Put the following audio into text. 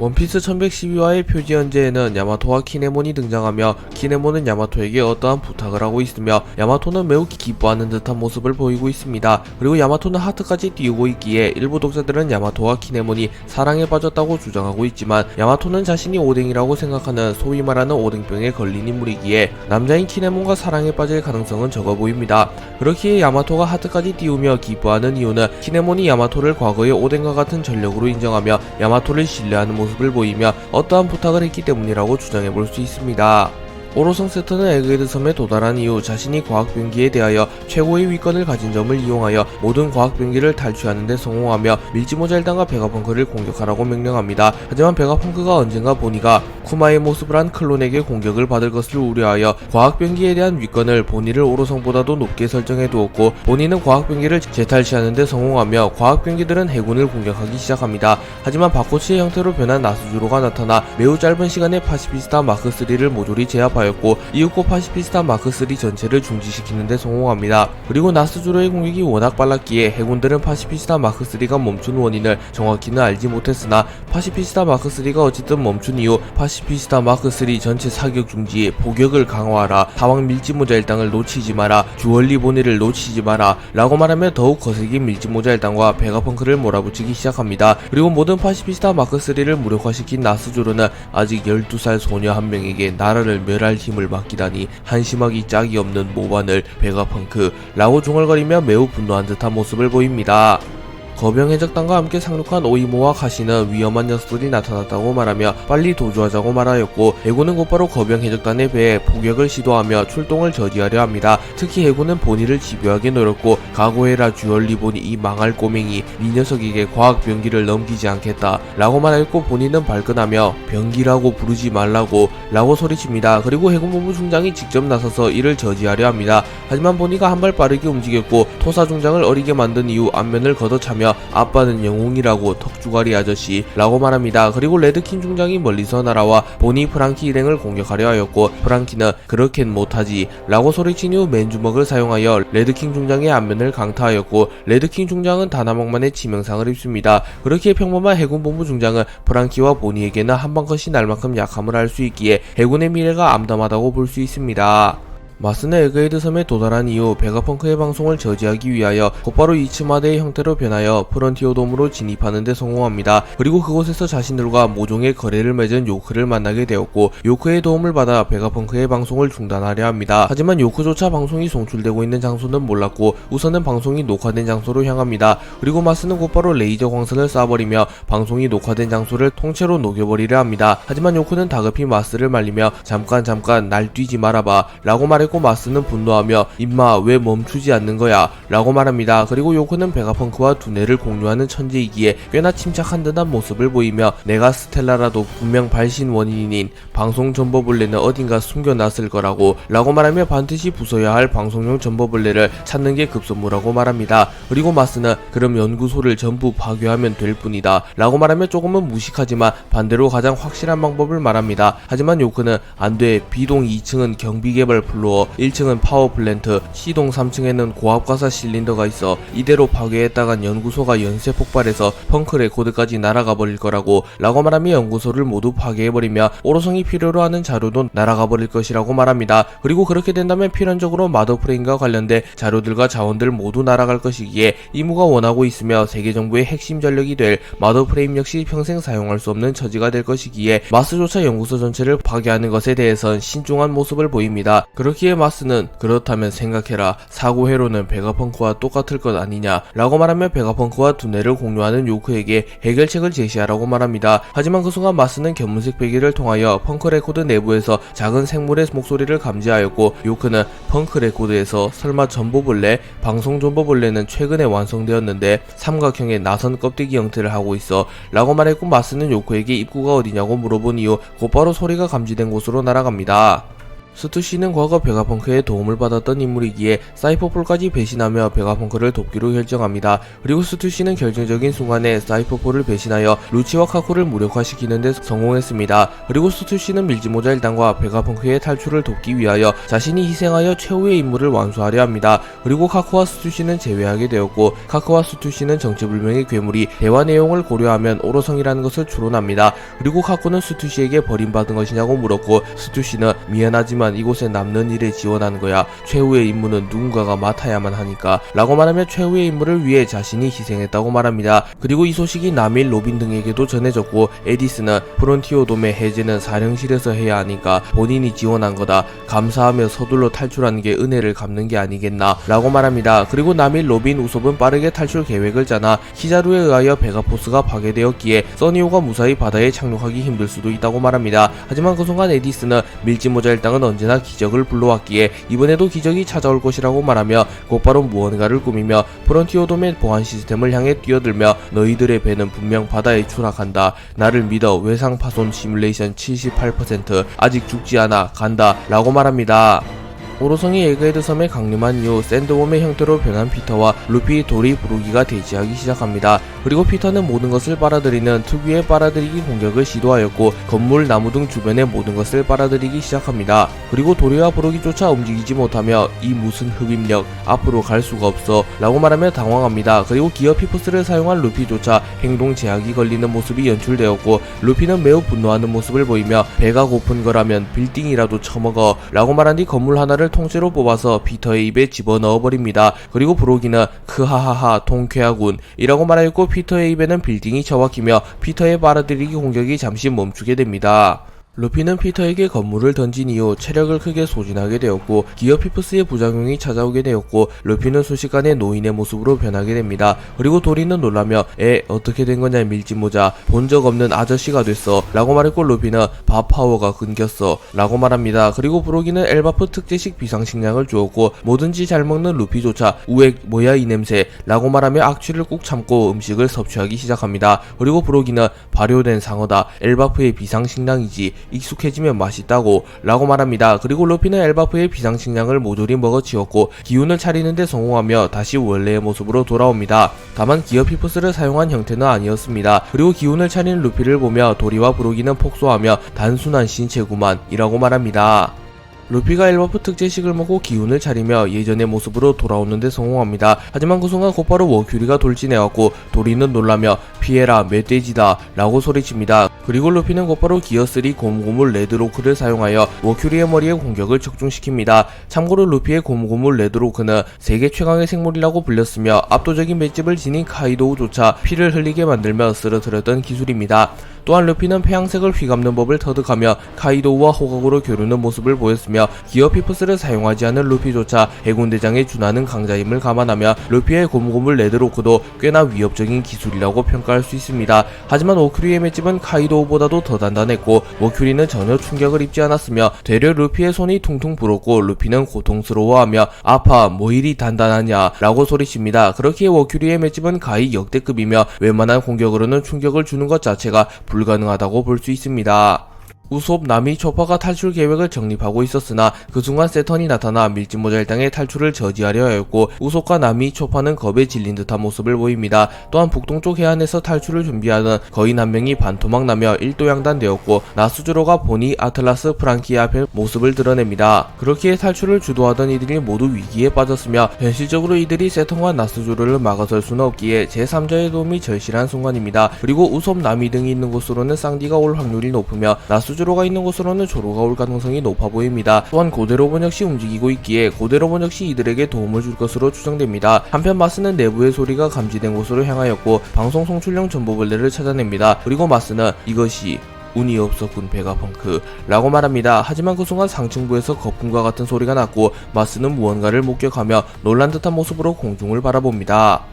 원피스 1112화의 표지 현재에는 야마토와 키네몬이 등장하며 키네몬은 야마토에게 어떠한 부탁을 하고 있으며 야마토는 매우 기뻐하는 듯한 모습을 보이고 있습니다. 그리고 야마토는 하트까지 띄우고 있기에 일부 독자들은 야마토와 키네몬이 사랑에 빠졌다고 주장하고 있지만 야마토는 자신이 오뎅이라고 생각하는 소위 말하는 오뎅병에 걸린 인물이기에 남자인 키네몬과 사랑에 빠질 가능성은 적어 보입니다. 그렇기에 야마토가 하트까지 띄우며 기뻐하는 이유는 키네몬이 야마토를 과거의 오뎅과 같은 전력으로 인정하며 야마토를 신뢰하는 모습을 보이며 어떠한 부탁을 했기 때문이라고 주장해 볼 수 있습니다. 오로성 세터는 에그헤드 섬에 도달한 이후 자신이 과학병기에 대하여 최고의 위권을 가진 점을 이용하여 모든 과학병기를 탈취하는 데 성공하며 밀지모자일당과 베가펑크를 공격하라고 명령합니다. 하지만 베가펑크가 언젠가 보니가 쿠마의 모습을 한 클론에게 공격을 받을 것을 우려하여 과학병기에 대한 위권을 본인을 오로성보다도 높게 설정해 두었고 본인은 과학병기를 재탈취하는 데 성공하며 과학병기들은 해군을 공격하기 시작합니다. 하지만 바코츠의 형태로 변한 나스주로가 나타나 매우 짧은 시간에 파시피스타 마크 3를 모조리 제압하였고 이윽고 파시피스타 마크 3 전체를 중지시키는 데 성공합니다. 그리고 나스주로의 공격이 워낙 빨랐기에 해군들은 파시피스타 마크 3가 멈춘 원인을 정확히는 알지 못했으나 파시피스타 마크 3가 어쨌든 멈춘 이후 파시피스타 마크 3 전체 사격 중지, 포격을 강화하라, 다왕 밀지모자 일당을 놓치지 마라, 주얼리 보니를 놓치지 마라 라고 말하며 더욱 거세게 밀지모자 일당과 베가펑크를 몰아붙이기 시작합니다. 그리고 모든 파시피스타 마크 3를 무력화시킨 나스주로는 아직 12살 소녀 한 명에게 나라를 멸할 힘을 맡기다니 한심하기 짝이 없는 모반을 베가펑크 라고 중얼거리며 매우 분노한 듯한 모습을 보입니다. 거병 해적단과 함께 상륙한 오이모와 카시는 위험한 녀석들이 나타났다고 말하며 빨리 도주하자고 말하였고 해군은 곧바로 거병 해적단의 배에 포격을 시도하며 출동을 저지하려 합니다. 특히 해군은 보니를 집요하게 노렸고 각오해라 주얼리 보니 이 망할 꼬맹이 이 녀석에게 과학 병기를 넘기지 않겠다 라고 말하였고 보니는 발끈하며 병기라고 부르지 말라고 라고 소리칩니다. 그리고 해군본부 중장이 직접 나서서 이를 저지하려 합니다. 하지만 보니가 한 발 빠르게 움직였고 토사 중장을 어리게 만든 이후 안면을 걷어차며 아빠는 영웅이라고 턱주가리 아저씨 라고 말합니다. 그리고 레드킨 중장이 멀리서 날아와 보니 프랑키 일행을 공격하려 하였고 프랑키는 그렇겐 못하지 라고 소리친 후 맨주먹을 사용하여 레드킹 중장의 안면을 강타하였고 레드킹 중장은 다나먹만의 치명상을 입습니다. 그렇게 평범한 해군본부 중장은 프랑키와 보니에게는 한방컷이 날 만큼 약함을 알 수 있기에 해군의 미래가 암담하다고 볼 수 있습니다. 마스는 에그헤드 섬에 도달한 이후 베가펑크의 방송을 저지하기 위하여 곧바로 이츠마데의 형태로 변하여 프런티어돔으로 진입하는 데 성공합니다. 그리고 그곳에서 자신들과 모종의 거래를 맺은 요크를 만나게 되었고 요크의 도움을 받아 베가펑크의 방송을 중단하려 합니다. 하지만 요크조차 방송이 송출되고 있는 장소는 몰랐고 우선은 방송이 녹화된 장소로 향합니다. 그리고 마스는 곧바로 레이저 광선을 쏴버리며 방송이 녹화된 장소를 통째로 녹여버리려 합니다. 하지만 요크는 다급히 마스를 말리며 잠깐 날 뛰지 말아봐 라고 말했고 마스는 분노하며 임마 왜 멈추지 않는 거야 라고 말합니다. 그리고 요크는 베가펑크와 두뇌를 공유하는 천재이기에 꽤나 침착한 듯한 모습을 보이며 내가 스텔라라도 분명 발신 원인인 방송 전버블레는 어딘가 숨겨놨을 거라고 라고 말하며 반드시 부숴야 할 방송용 전버블레를 찾는 게 급선무라고 말합니다. 그리고 마스는 그럼 연구소를 전부 파괴하면 될 뿐이다 라고 말하며 조금은 무식하지만 반대로 가장 확실한 방법을 말합니다. 하지만 요크는 안돼, B동 2층은 경비개발 플로어 1층은 파워플랜트, C동 3층에는 고압가사 실린더가 있어 이대로 파괴했다간 연구소가 연쇄 폭발해서 펑크 레코드까지 날아가 버릴 거라고 라고 말하며 연구소를 모두 파괴해버리며 오로성이 필요로 하는 자료도 날아가 버릴 것이라고 말합니다. 그리고 그렇게 된다면 필연적으로 마더프레임과 관련된 자료들과 자원들 모두 날아갈 것이기에 이무가 원하고 있으며 세계정부의 핵심 전력이 될 마더프레임 역시 평생 사용할 수 없는 처지가 될 것이기에 마스조차 연구소 전체를 파괴하는 것에 대해선 신중한 모습을 보입니다. 그렇기에 마스는 그렇다면 생각해라, 사고회로는 베가펑크와 똑같을 것 아니냐 라고 말하며 베가펑크와 두뇌를 공유하는 요크에게 해결책을 제시하라고 말합니다. 하지만 그 순간 마스는 견문색 베개를 통하여 펑크 레코드 내부에서 작은 생물의 목소리를 감지하였고 요크는 펑크 레코드에서 설마 전보벌레? 방송 전보벌레는 최근에 완성되었는데 삼각형의 나선 껍데기 형태를 하고 있어 라고 말했고 마스는 요크에게 입구가 어디냐고 물어본 이후 곧바로 소리가 감지된 곳으로 날아갑니다. 스투시는 과거 베가펑크의 도움을 받았던 인물이기에 사이퍼폴까지 배신하며 베가펑크를 돕기로 결정합니다. 그리고 스투시는 결정적인 순간에 사이퍼폴을 배신하여 루치와 카쿠를 무력화시키는 데 성공했습니다. 그리고 스투시는 밀짚모자 일당과 베가펑크의 탈출을 돕기 위하여 자신이 희생하여 최후의 임무를 완수하려 합니다. 그리고 카쿠와 스투시는 제외하게 되었고, 카쿠와 스투시는 정체불명의 괴물이 대화 내용을 고려하면 오로성이라는 것을 추론합니다. 그리고 카쿠는 스투시에게 버림받은 것이냐고 물었고, 스투시는 미안하지만 이곳에 남는 일에 지원하는 거야. 최후의 임무는 누군가가 맡아야만 하니까 라고 말하며 최후의 임무를 위해 자신이 희생했다고 말합니다. 그리고 이 소식이 나밀, 로빈 등에게도 전해졌고, 에디스는 프론티오돔의 해제는 사령실에서 해야 하니까 본인이 지원한 거다. 감사하며 서둘러 탈출하는 게 은혜를 갚는 게 아니겠나 라고 말합니다. 그리고 나밀, 로빈, 우솝은 빠르게 탈출 계획을 짜나 키자루에 의하여 베가포스가 파괴되었기에 써니오가 무사히 바다에 착륙하기 힘들 수도 있다고 말합니다. 하지만 그 순간 에디스는 밀짚모자 일당은 언제나 기적을 불러왔기에 이번에도 기적이 찾아올 것이라고 말하며 곧바로 무언가를 꾸미며 프론티오돔의 보안 시스템을 향해 뛰어들며 너희들의 배는 분명 바다에 추락한다. 나를 믿어. 외상 파손 시뮬레이션 78%. 아직 죽지 않아. 간다. 라고 말합니다. 오로성이 에그헤드 섬에 강림한 이후 샌드웜의 형태로 변한 피터와 루피, 도리, 브루기가 대치하기 시작합니다. 그리고 피터는 모든 것을 빨아들이는 특유의 빨아들이기 공격을 시도하였고, 건물, 나무 등 주변의 모든 것을 빨아들이기 시작합니다. 그리고 도리와 브루기조차 움직이지 못하며 이 무슨 흡입력, 앞으로 갈 수가 없어 라고 말하며 당황합니다. 그리고 기어 피프스를 사용한 루피조차 행동 제약이 걸리는 모습이 연출되었고, 루피는 매우 분노하는 모습을 보이며 배가 고픈 거라면 빌딩이라도 처먹어 라고 말한 뒤 건물 하나를 통째로 뽑아서 피터의 입에 집어넣어버립니다. 그리고 브로기는 크하하하 통쾌하군 이라고 말하였고, 피터의 입에는 빌딩이 처박히며 피터의 빨아들이기 공격이 잠시 멈추게 됩니다. 루피는 피터에게 건물을 던진 이후 체력을 크게 소진하게 되었고, 기어 피프스의 부작용이 찾아오게 되었고, 루피는 순식간에 노인의 모습으로 변하게 됩니다. 그리고 도리는 놀라며 어떻게 된 거냐 밀짚모자, 본 적 없는 아저씨가 됐어 라고 말했고, 루피는 밥 파워가 끊겼어 라고 말합니다. 그리고 브로기는 엘바프 특제식 비상식량을 주었고, 뭐든지 잘 먹는 루피조차 우엑 뭐야 이 냄새 라고 말하며 악취를 꾹 참고 음식을 섭취하기 시작합니다. 그리고 브로기는 발효된 상어다. 엘바프의 비상식량이지. 익숙해지면 맛있다고 라고 말합니다. 그리고 루피는 엘바프의 비상식량을 모조리 먹어치웠고 기운을 차리는데 성공하며 다시 원래의 모습으로 돌아옵니다. 다만 기어 피프스를 사용한 형태는 아니었습니다. 그리고 기운을 차리는 루피를 보며 도리와 브로기는 폭소하며 단순한 신체구만 이라고 말합니다. 루피가 엘바프 특제식을 먹고 기운을 차리며 예전의 모습으로 돌아오는데 성공합니다. 하지만 그 순간 곧바로 워큐리가 돌진해왔고, 도리는 놀라며 피해라 멧돼지다 라고 소리칩니다. 그리고 루피는 곧바로 기어3 고무고물 레드로크를 사용하여 워큐리의 머리에 공격을 적중시킵니다. 참고로 루피의 고무고물 레드로크는 세계 최강의 생물이라고 불렸으며 압도적인 맷집을 지닌 카이도우조차 피를 흘리게 만들며 쓰러뜨렸던 기술입니다. 또한 루피는 폐양색을 휘감는 법을 터득하며 카이도우와 호각으로 겨루는 모습을 보였으며, 기어 피프스를 사용하지 않은 루피조차 해군대장에 준하는 강자임을 감안하며 루피의 고무고물 레드로크도 꽤나 위협적인 기술이라고 평가할 수 있습니다. 하지만 워큐리의 맷집은 카이도우보다도 더 단단했고, 워큐리는 전혀 충격을 입지 않았으며 되려 루피의 손이 퉁퉁 불었고, 루피는 고통스러워하며 아파 뭐 이리 단단하냐 라고 소리칩니다. 그렇기에 워큐리의 맷집은 가히 역대급이며 웬만한 공격으로는 충격을 주는 것 자체가 불가능하다고 볼 수 있습니다. 우솝, 나미, 초파가 탈출 계획을 정립하고 있었으나 그 순간 세턴이 나타나 밀짚모자 일당의 탈출을 저지하려 하였고, 우솝과 나미, 초파는 겁에 질린 듯한 모습을 보입니다. 또한 북동쪽 해안에서 탈출을 준비하는 거인 한 명이 반토막나며 일도양단되었고, 나스주로가 보니, 아틀라스, 프랑키의 앞에 모습을 드러냅니다. 그렇기에 탈출을 주도하던 이들이 모두 위기에 빠졌으며 현실적으로 이들이 세턴과 나스주로를 막아설 수는 없기에 제3자의 도움이 절실한 순간입니다. 그리고 우솝, 나미 등이 있는 곳으로는 쌍디가 올 확률이 높으며 나스주로가 있는 곳으로는 조로가 올 가능성이 높아 보입니다. 또한 고대로본 역시 움직이고 있기에 고대로본 역시 이들에게 도움을 줄 것으로 추정됩니다. 한편 마스는 내부의 소리가 감지된 곳으로 향하였고 방송 송출용 전보벌레를 찾아냅니다. 그리고 마스는 이것이 운이 없었군 베가펑크 라고 말합니다. 하지만 그 순간 상층부에서 거품과 같은 소리가 났고 마스는 무언가를 목격하며 놀란 듯한 모습으로 공중을 바라봅니다.